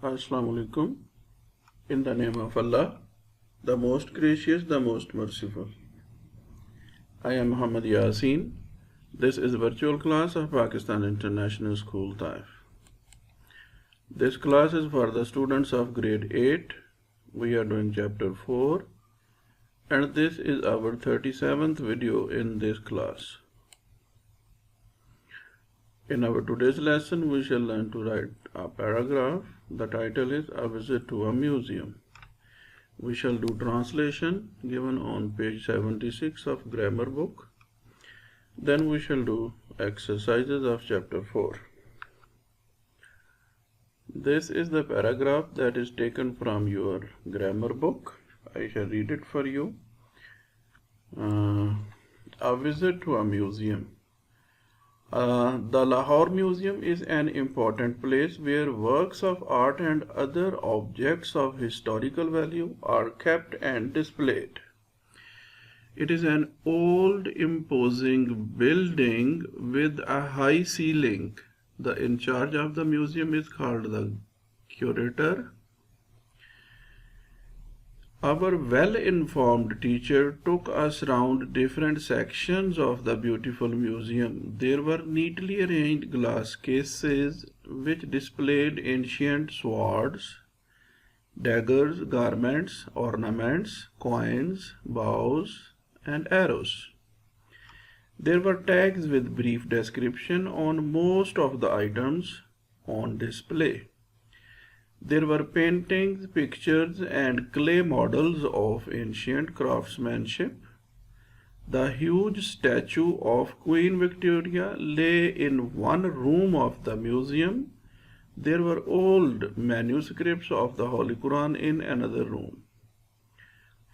Assalamu alaikum. In the name of Allah, the most gracious, the most merciful. I am Muhammad Yasin. This is a virtual class of Pakistan International School Taif. This class is for the students of grade 8. We are doing chapter 4 and this is our 37th video in this class. In our today's lesson, we shall learn to write a paragraph. The title is A Visit to a Museum. We shall do translation given on page 76 of grammar book. Then we shall do exercises of chapter 4. This is the paragraph that is taken from your grammar book. I shall read it for you. A visit to a museum. The Lahore Museum is an important place where works of art and other objects of historical value are kept and displayed. It is an old, imposing building with a high ceiling. The in charge of the museum is called the curator. Our well-informed teacher took us round different sections of the beautiful museum. There were neatly arranged glass cases which displayed ancient swords, daggers, garments, ornaments, coins, bows, and arrows. There were tags with brief description on most of the items on display. There were paintings, pictures, and clay models of ancient craftsmanship. The huge statue of Queen Victoria lay in one room of the museum. There were old manuscripts of the Holy Quran in another room.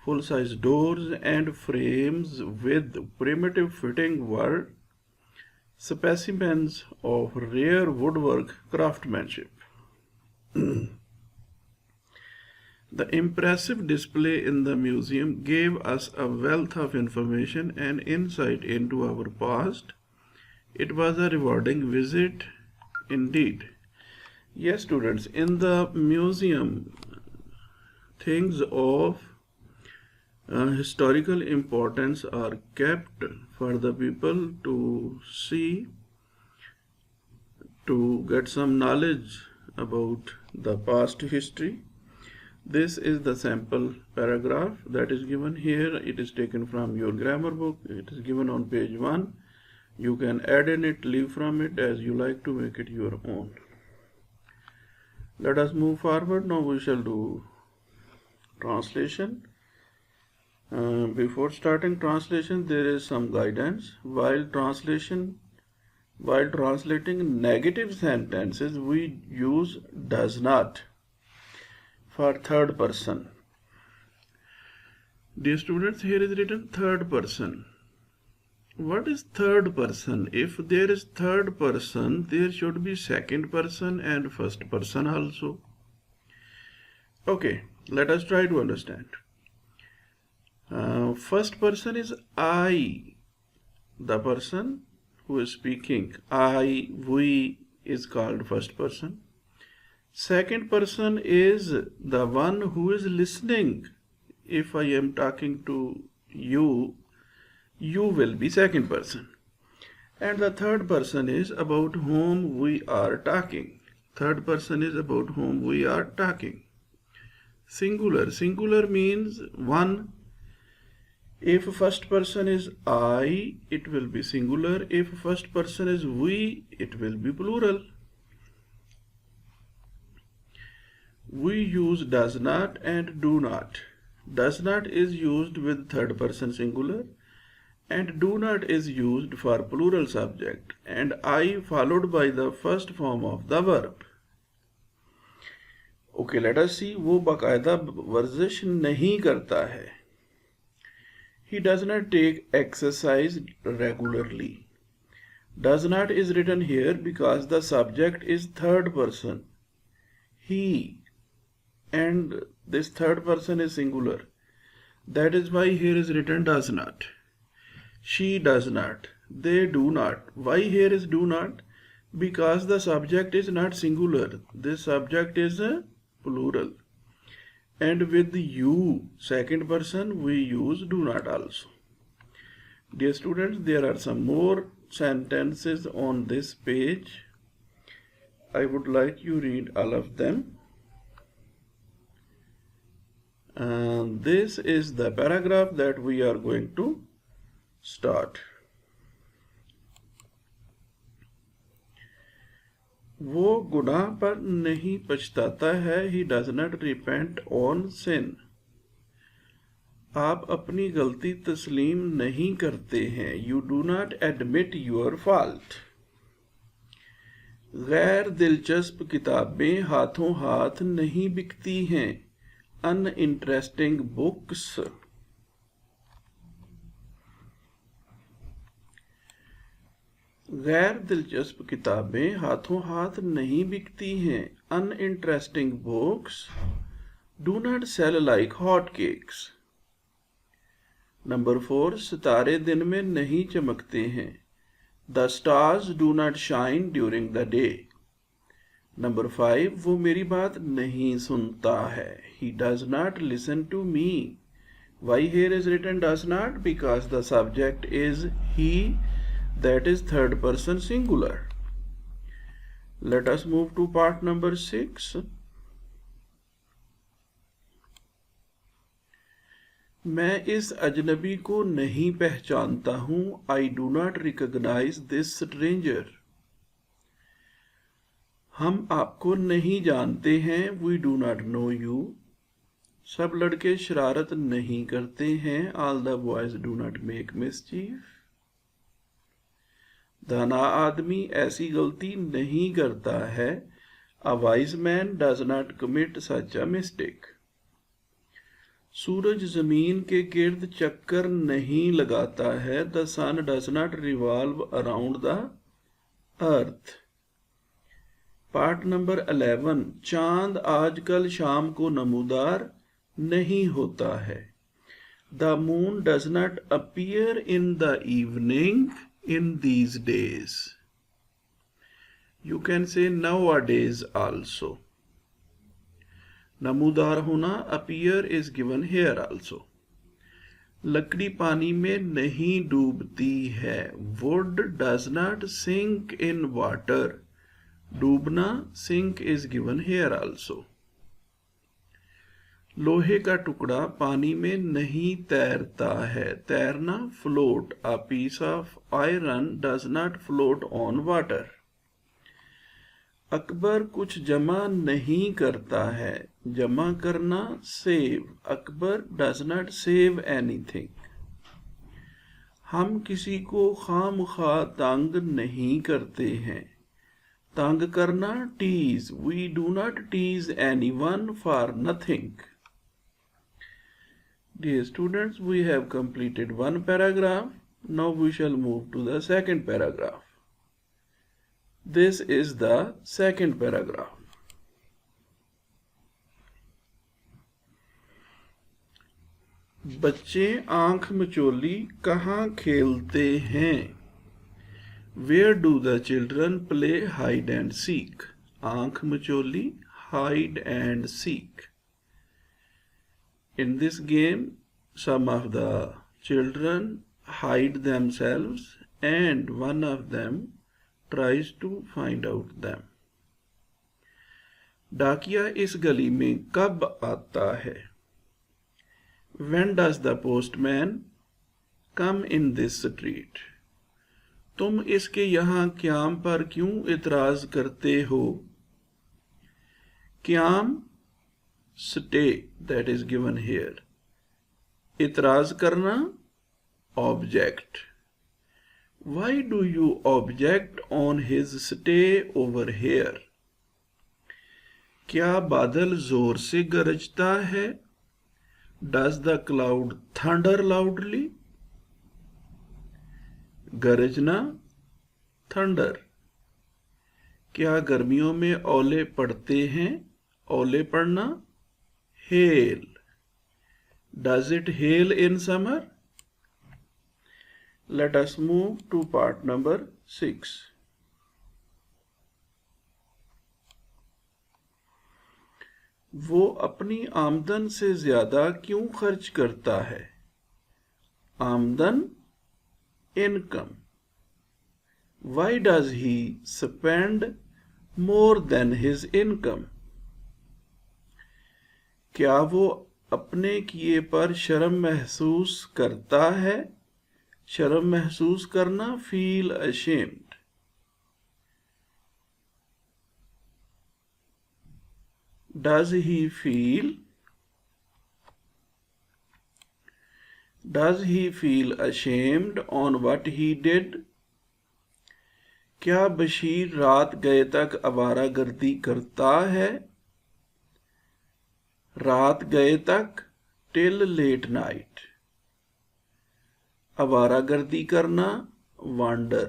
Full-size doors and frames with primitive fitting were specimens of rare woodwork craftsmanship. The impressive display in the museum gave us a wealth of information and insight into our past. It was a rewarding visit indeed. Yes, students, in the museum, things of historical importance are kept for the people to see, to get some knowledge about the past history. This is the sample paragraph that is given here. It is taken from your grammar book. It is given on page 1. You can add in it, leave from it as you like to make it your own. Let us move forward. Now we shall do translation. Before starting translation, there is some guidance. While translating negative sentences, we use does not for third person. Dear students, here is written third person. What is third person? If there is third person, there should be second person and first person also. Okay, let us try to understand. First person is I, the person who is speaking. I, we is called first person. Second person is the one who is listening. If I am talking to you, you will be second person. And the third person is about whom we are talking. Third person is about whom we are talking. Singular. Singular means one. If first person is I, it will be singular. If first person is we, it will be plural. We use does not and do not. Does not is used with third person singular and do not is used for plural subject and I followed by the first form of the verb. Okay, let us see. वो बाकायदा वर्जिश नहीं करता है. He does not take exercise regularly. Does not is written here because the subject is third person. He, and this third person is singular. That is why here is written does not. She does not. They do not. Why here is do not? Because the subject is not singular. This subject is plural. And with you, second person, we use do not also. Dear students, there are some more sentences on this page. I would like you read all of them. And this is the paragraph that we are going to start. वो गुनाह पर नहीं पछताता है. He does not repent on sin. आप अपनी गलती तस्लीम नहीं करते हैं. You do not admit your fault. गैर दिलचस्प किताबें हाथों हाथ नहीं बिकती हैं. Uninteresting books. गैर दिलचस्प किताबें हाथों हाथ नहीं बिकती हैं. Uninteresting books do not sell like hot cakes. Number 4, सितारे दिन में नहीं चमकते हैं. The stars do not shine during the day. Number 5, वो मेरी बात नहीं सुनता है. He does not listen to me. Why here is written does not? Because the subject is he. That is third person singular. Let us move to part number 6. मैं इस अजनबी को नहीं पहचानता हूँ. I do not recognize this stranger. हम आपको नहीं जानते हैं. We do not know you. सब लड़के शरारत नहीं करते हैं. All the boys do not make mischief. दाना आदमी ऐसी गलती नहीं करता है. A wise man does not commit such a mistake. सूरज जमीन के गिर्द चक्कर नहीं लगाता है. The sun does not revolve around the earth. Part number 11. चांद आजकल शाम को नमूदार नहीं होता है. The moon does not appear in the evening in these days. You can say nowadays also. नमूदार होना, appear is given here also. लकड़ी पानी में नहीं डूबती है. Wood does not sink in water. Dumna, sink is given here also. लोहे का टुकड़ा पानी में नहीं तैरता है. तैरना, float. A piece of iron does not float on water. Akbar कुछ जमा नहीं करता है. जमा करना, save. Akbar does not save anything. हम किसी को खामखा तंग नहीं करते हैं. तंग करना, tease. We do not tease anyone for nothing. Dear students, we have completed one paragraph. Now we shall move to the second paragraph. This is the second paragraph. बच्चे आंख मचोली कहाँ खेलते हैं? Where do the children play hide and seek? आंख मचोली, hide and seek. In this game, some of the children hide themselves and one of them tries to find out them. डाकिया इस गली में कब आता है? When does the postman come in this street? तुम इसके यहाँ क्याम पर क्यों इतराज करते हो? क्याम, stay, that is given here. इतराज करना, object. Why do you object on his stay over here? क्या बादल जोर से गरजता है? Does the cloud thunder loudly? गरजना, thunder. क्या गर्मियों में ओले पड़ते हैं? ओले पड़ना, hail. Does it hail in summer? Let us move to part number 6. वो अपनी आमदन से ज्यादा क्यों खर्च करता है? आमदन, income. Why does he spend more than his income? क्या वो अपने किए पर शर्म महसूस करता है? शर्म महसूस करना, feel ashamed. Does he feel ashamed on what he did? क्या बशीर रात गए तक आवारागर्दी करता है? रात गए तक, till late night. आवारागर्दी करना, wander.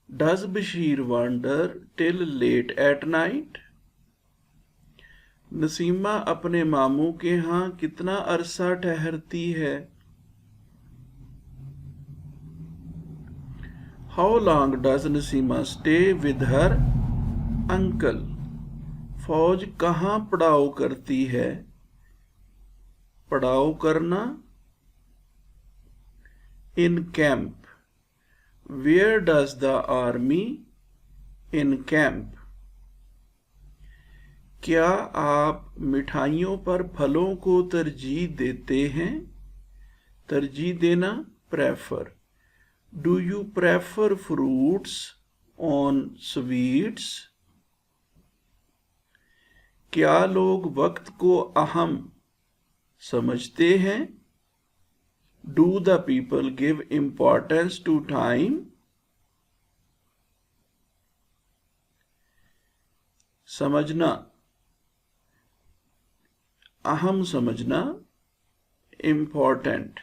Does Bashir wander till late at night? Naseema अपने मामू के यहाँ कितना अरसा ठहरती है? How long does Nasima stay with her uncle? फौज कहाँ पड़ाव करती है? पड़ाव करना, in camp. Where does the army in camp? क्या आप मिठाइयों पर फलों को तरजीह देते हैं? तरजीह देना, prefer. Do you prefer fruits on sweets? क्या लोग वक्त को अहम समझते हैं? Do the people give importance to time? समझना, अहम समझना, important.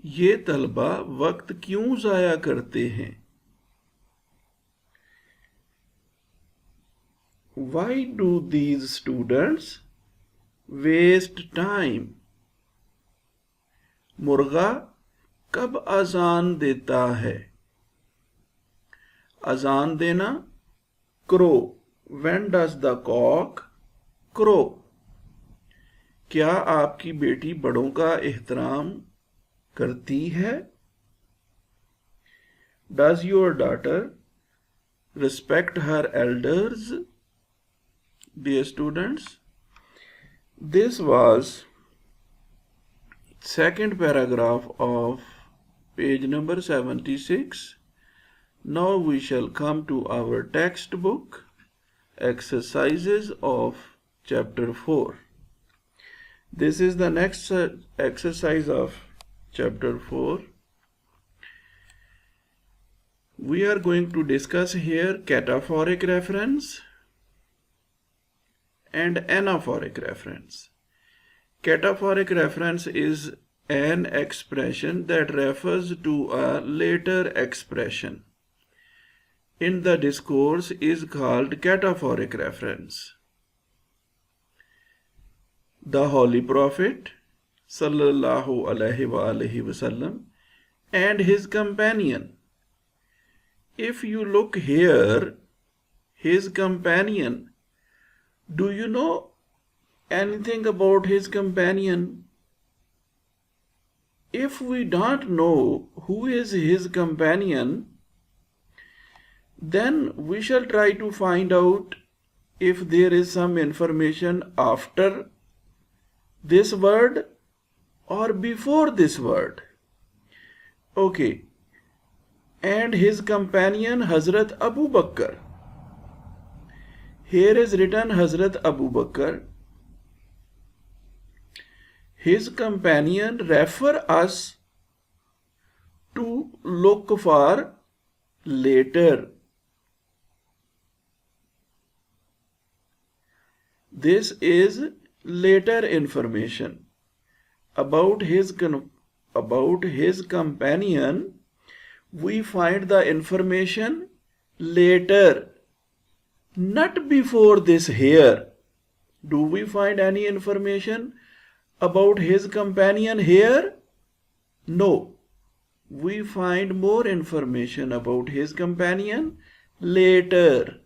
ये तलबा वक्त क्यों जाया करते हैं? Why do these students waste time? मुर्गा कब अजान देता है? अजान देना, crow. When does the cock crow? क्या आपकी बेटी बड़ों का एहतराम करती है? Does your daughter respect her elders? Dear students, this was second paragraph of page number 76. Now we shall come to our textbook exercises of chapter 4. This is the next exercise of chapter 4. We are going to discuss here cataphoric reference and anaphoric reference. Cataphoric reference is an expression that refers to a later expression in the discourse is called cataphoric reference. The Holy Prophet sallallahu alaihi wasallam and his companion. If you look here, his companion, do you know anything about his companion? If we don't know who is his companion, then we shall try to find out if there is some information after this word or before this word. Okay. And his companion Hazrat Abu Bakr. Here is written Hazrat Abu Bakr. His companion refer us to look for later. This is later information about his companion. We find the information later, not before this here. Do we find any information about his companion here? No. we find more information about his companion later.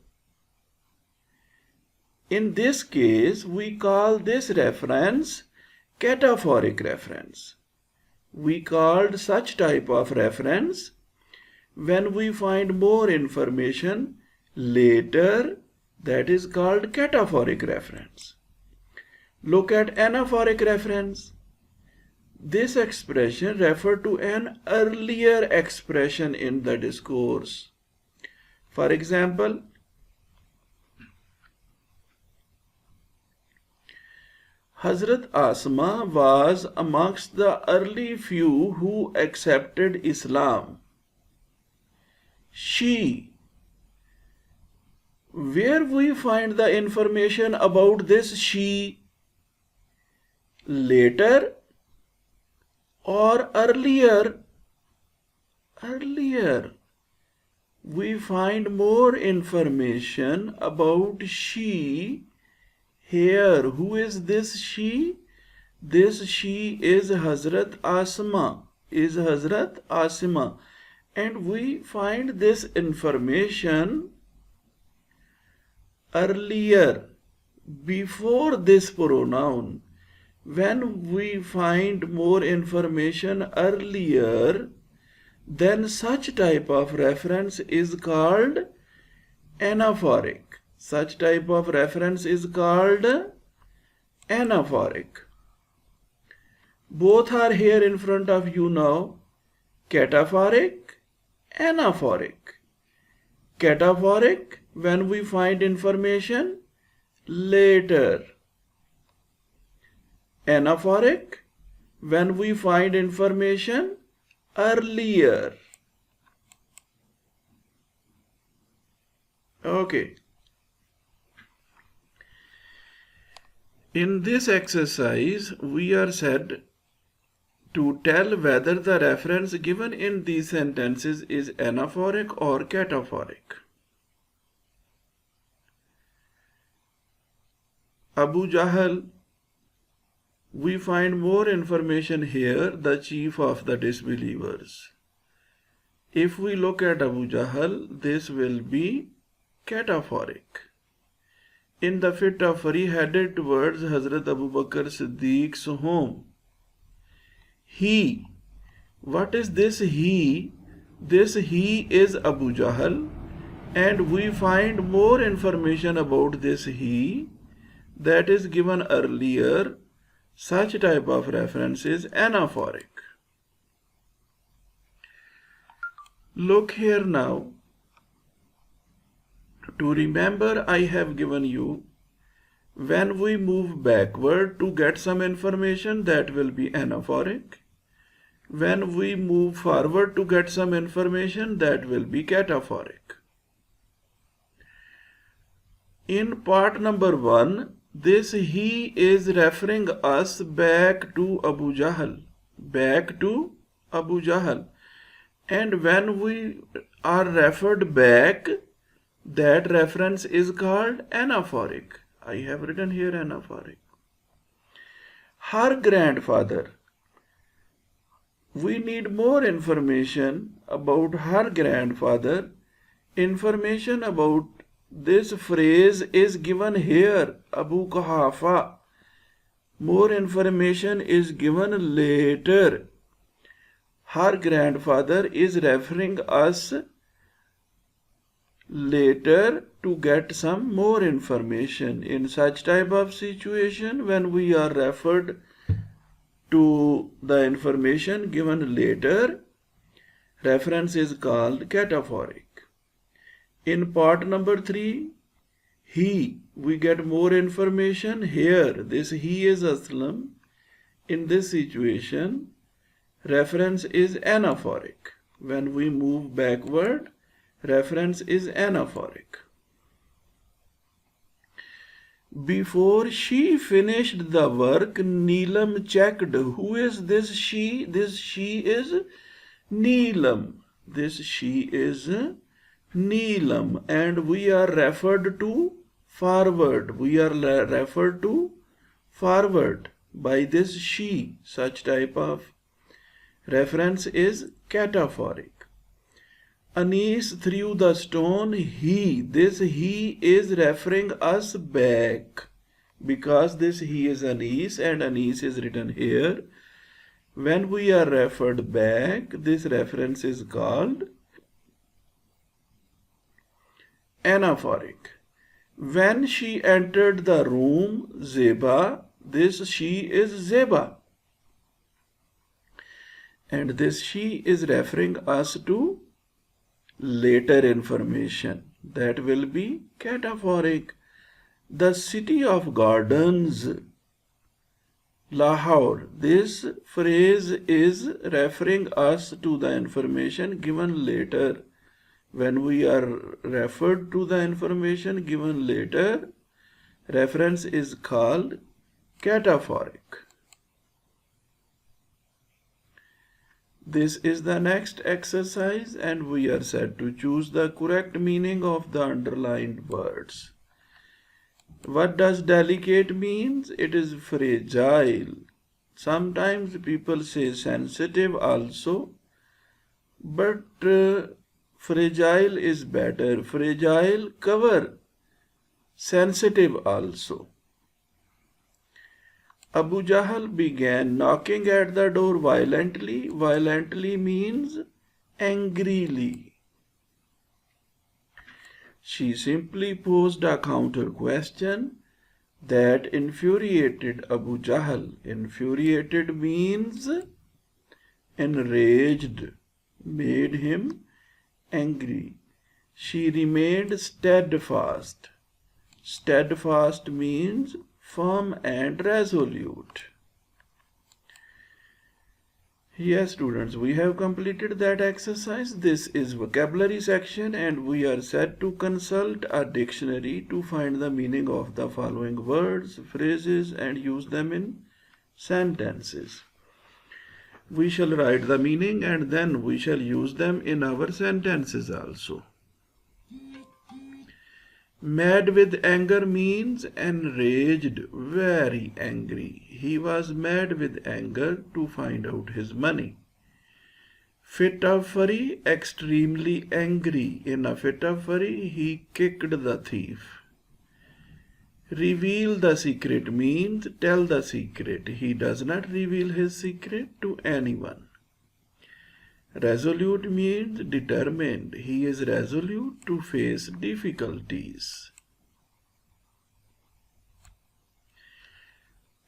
In this case, we call this reference cataphoric reference. We called such type of reference when we find more information later, that is called cataphoric reference. Look at anaphoric reference. This expression refers to an earlier expression in the discourse. For example, Hazrat Asma was amongst the early few who accepted Islam. She. Where we find the information about this she? Later or earlier? Earlier. We find more information about she here. Who is this she? This she is Hazrat Asma, is Hazrat Asima. And we find this information earlier, before this pronoun. When we find more information earlier, then such type of reference is called anaphoric. Such type of reference is called anaphoric. Both are here in front of you now. Cataphoric, anaphoric. Cataphoric when we find information later. Anaphoric when we find information earlier. Okay. In this exercise, we are said to tell whether the reference given in these sentences is anaphoric or cataphoric. Abu Jahl, we find more information here, the chief of the disbelievers. If we look at Abu Jahl, this will be cataphoric. In the fit of fury headed towards Hazrat Abu Bakr Siddiq's home. He. What is this he? This he is Abu Jahl, and we find more information about this he that is given earlier. Such type of reference is anaphoric. Look here now. To remember, I have given you, when we move backward to get some information, that will be anaphoric. When we move forward to get some information, that will be cataphoric. In part number 1, this he is referring us back to Abu Jahl. Back to Abu Jahl. And when we are referred back, that reference is called anaphoric. I have written here anaphoric. Her grandfather. We need more information about her grandfather. Information about this phrase is given here, Abu Quhafa. More information is given later. Her grandfather is referring us later to get some more information. In such type of situation, when we are referred to the information given later, reference is called cataphoric. In part number 3, he, we get more information here. This he is Aslam. In this situation, reference is anaphoric. When we move backward, reference is anaphoric. Before she finished the work, Neelam checked. Who is this she? This she is Neelam. This she is Neelam. And we are referred to forward. We are referred to forward by this she. Such type of Reference is cataphoric. Anis threw the stone. This he is referring us back, because this he is Anis and Anis is written here. When we are referred back, this reference is called anaphoric. When she entered the room, Zeba, this she is Zeba. And this she is referring us to later information. That will be cataphoric. The city of gardens, Lahore. This phrase is referring us to the information given later. When we are referred to the information given later, reference is called cataphoric. This is the next exercise and we are set to choose the correct meaning of the underlined words. What does delicate means? It is fragile. Sometimes people say sensitive also, but fragile is better. Fragile cover, sensitive also. Abu Jahl began knocking at the door violently. Violently means angrily. She simply posed a counter question that infuriated Abu Jahl. Infuriated means enraged, made him angry. She remained steadfast. Steadfast means firm and resolute. Yes, students, we have completed that exercise. This is vocabulary section and we are set to consult a dictionary to find the meaning of the following words, phrases and use them in sentences. We shall write the meaning and then we shall use them in our sentences also. Mad with anger means enraged, very angry. He was mad with anger to find out his money. Fit of fury, extremely angry. In a fit of fury, he kicked the thief. Reveal the secret means tell the secret. He does not reveal his secret to anyone. Resolute means determined. He is resolute to face difficulties.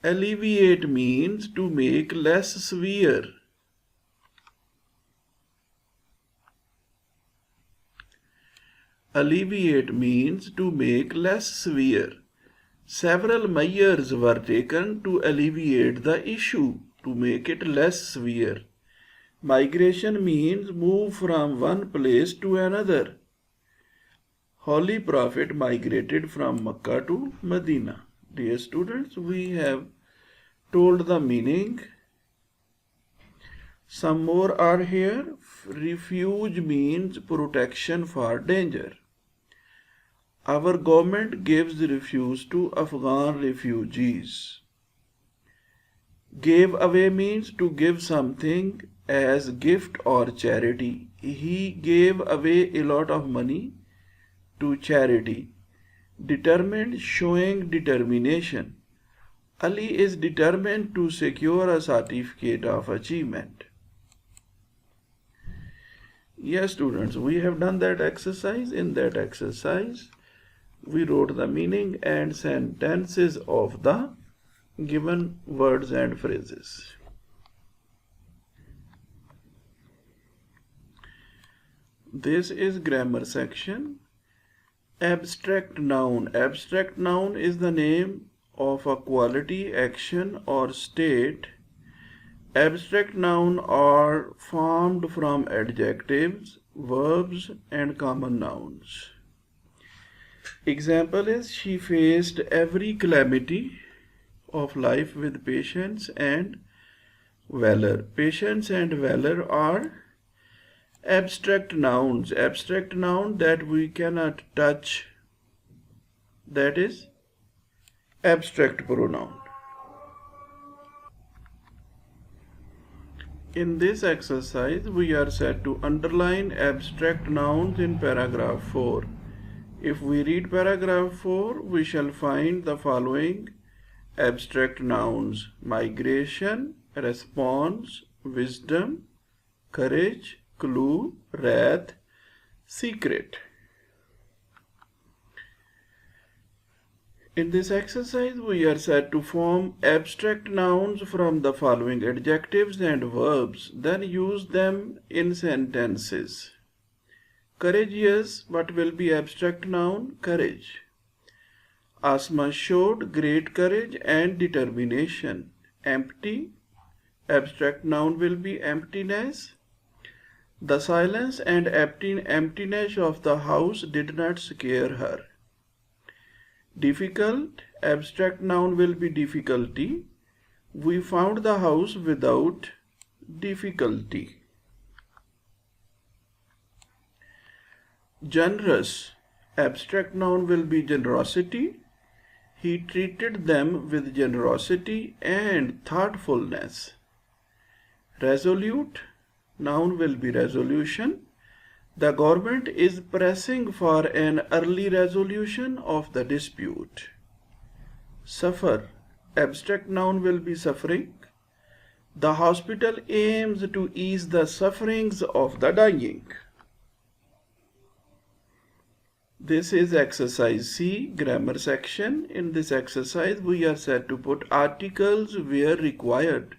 Alleviate means to make less severe. Alleviate means to make less severe. Several measures were taken to alleviate the issue, to make it less severe. Migration means move from one place to another. Holy Prophet migrated from Mecca to Medina. Dear students, we have told the meaning. Some more are here. Refuge means protection for danger. Our government gives refuge to Afghan refugees. Gave away means to give something as gift or charity. He gave away a lot of money to charity. Determined, showing determination. Ali is determined to secure a certificate of achievement. Yes, students, we have done that exercise. In that exercise, we wrote the meaning and sentences of the given words and phrases. This is grammar section. Abstract noun. Abstract noun is the name of a quality, action or state. Abstract nouns are formed from adjectives, verbs and common nouns. Example is she faced every calamity of life with patience and valor. Patience and valor are abstract nouns. Abstract noun that we cannot touch, that is abstract pronoun. In this exercise, we are set to underline abstract nouns in paragraph 4. If we read paragraph 4, we shall find the following abstract nouns: migration, response, wisdom, courage, clue, wrath, secret. In this exercise, we are set to form abstract nouns from the following adjectives and verbs, then use them in sentences. Courageous, what will be abstract noun? Courage. Asma showed great courage and determination. Empty, abstract noun will be emptiness. The silence and emptiness of the house did not scare her. Difficult, abstract noun will be difficulty. We found the house without difficulty. Generous, abstract noun will be generosity. He treated them with generosity and thoughtfulness. Resolute, noun will be resolution. The government is pressing for an early resolution of the dispute. Suffer, abstract noun will be suffering. The hospital aims to ease the sufferings of the dying. This is exercise C, grammar section. In this exercise, we are set to put articles where required.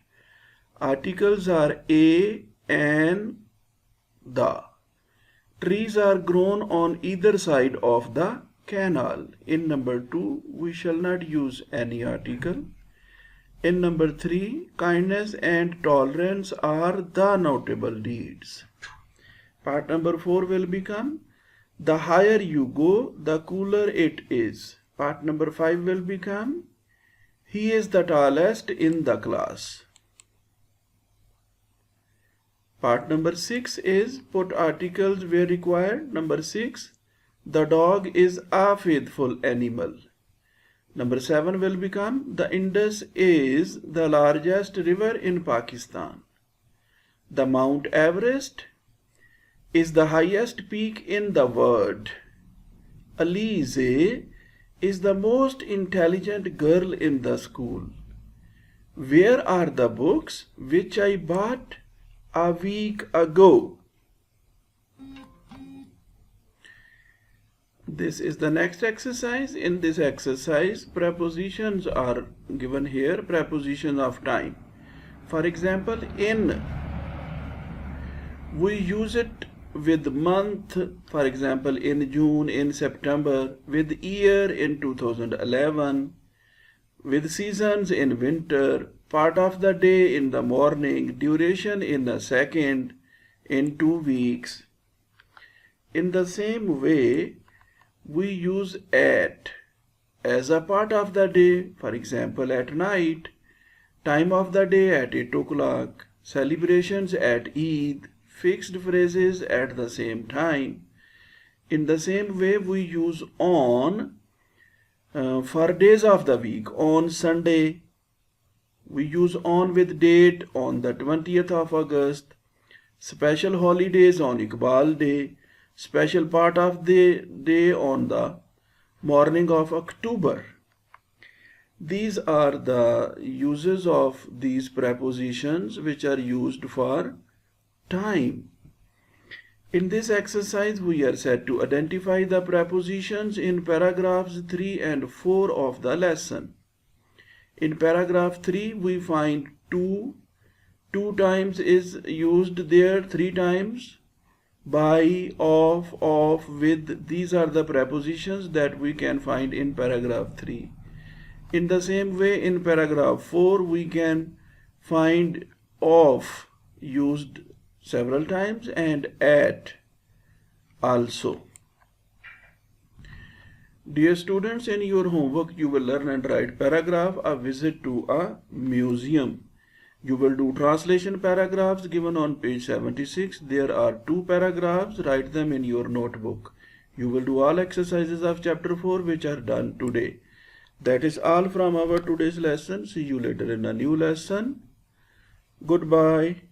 Articles are a, an, the. Trees are grown on either side of the canal. In number 2, we shall not use any article. In number 3, kindness and tolerance are the notable deeds. Part number 4 will become, the higher you go, the cooler it is. Part number 5 will become, he is the tallest in the class. Part number 6 is put articles where required. Number 6, the dog is a faithful animal. Number 7 will become, the Indus is the largest river in Pakistan. The Mount Everest is the highest peak in the world. Alize is the most intelligent girl in the school. Where are the books which I bought a week ago? This is the next exercise. In this exercise, prepositions are given here, prepositions of time. For example, in, we use it with month, for example, in June, in September, with year in 2011, with seasons in winter, part of the day in the morning, duration in a second, in 2 weeks. In the same way, we use at as a part of the day, for example, at night, time of the day at 8 o'clock, celebrations at Eid, fixed phrases at the same time. In the same way, we use on for days of the week. On Sunday, we use on with date on the 20th of August. Special holidays on Iqbal Day. Special part of the day on the morning of October. These are the uses of these prepositions which are used for time. In this exercise, we are set to identify the prepositions in paragraphs 3 and 4 of the lesson. In paragraph 3, we find to. 2 times is used there, 3 times. By, of, with. These are the prepositions that we can find in paragraph 3. In the same way, in paragraph 4, we can find of used several times and at also. Dear students, in your homework you will learn and write paragraph, a visit to a museum. You will do translation paragraphs given on page 76. There are 2 paragraphs. Write them in your notebook. You will do all exercises of chapter 4 which are done today. That is all from our today's lesson. See you later in a new lesson. Goodbye.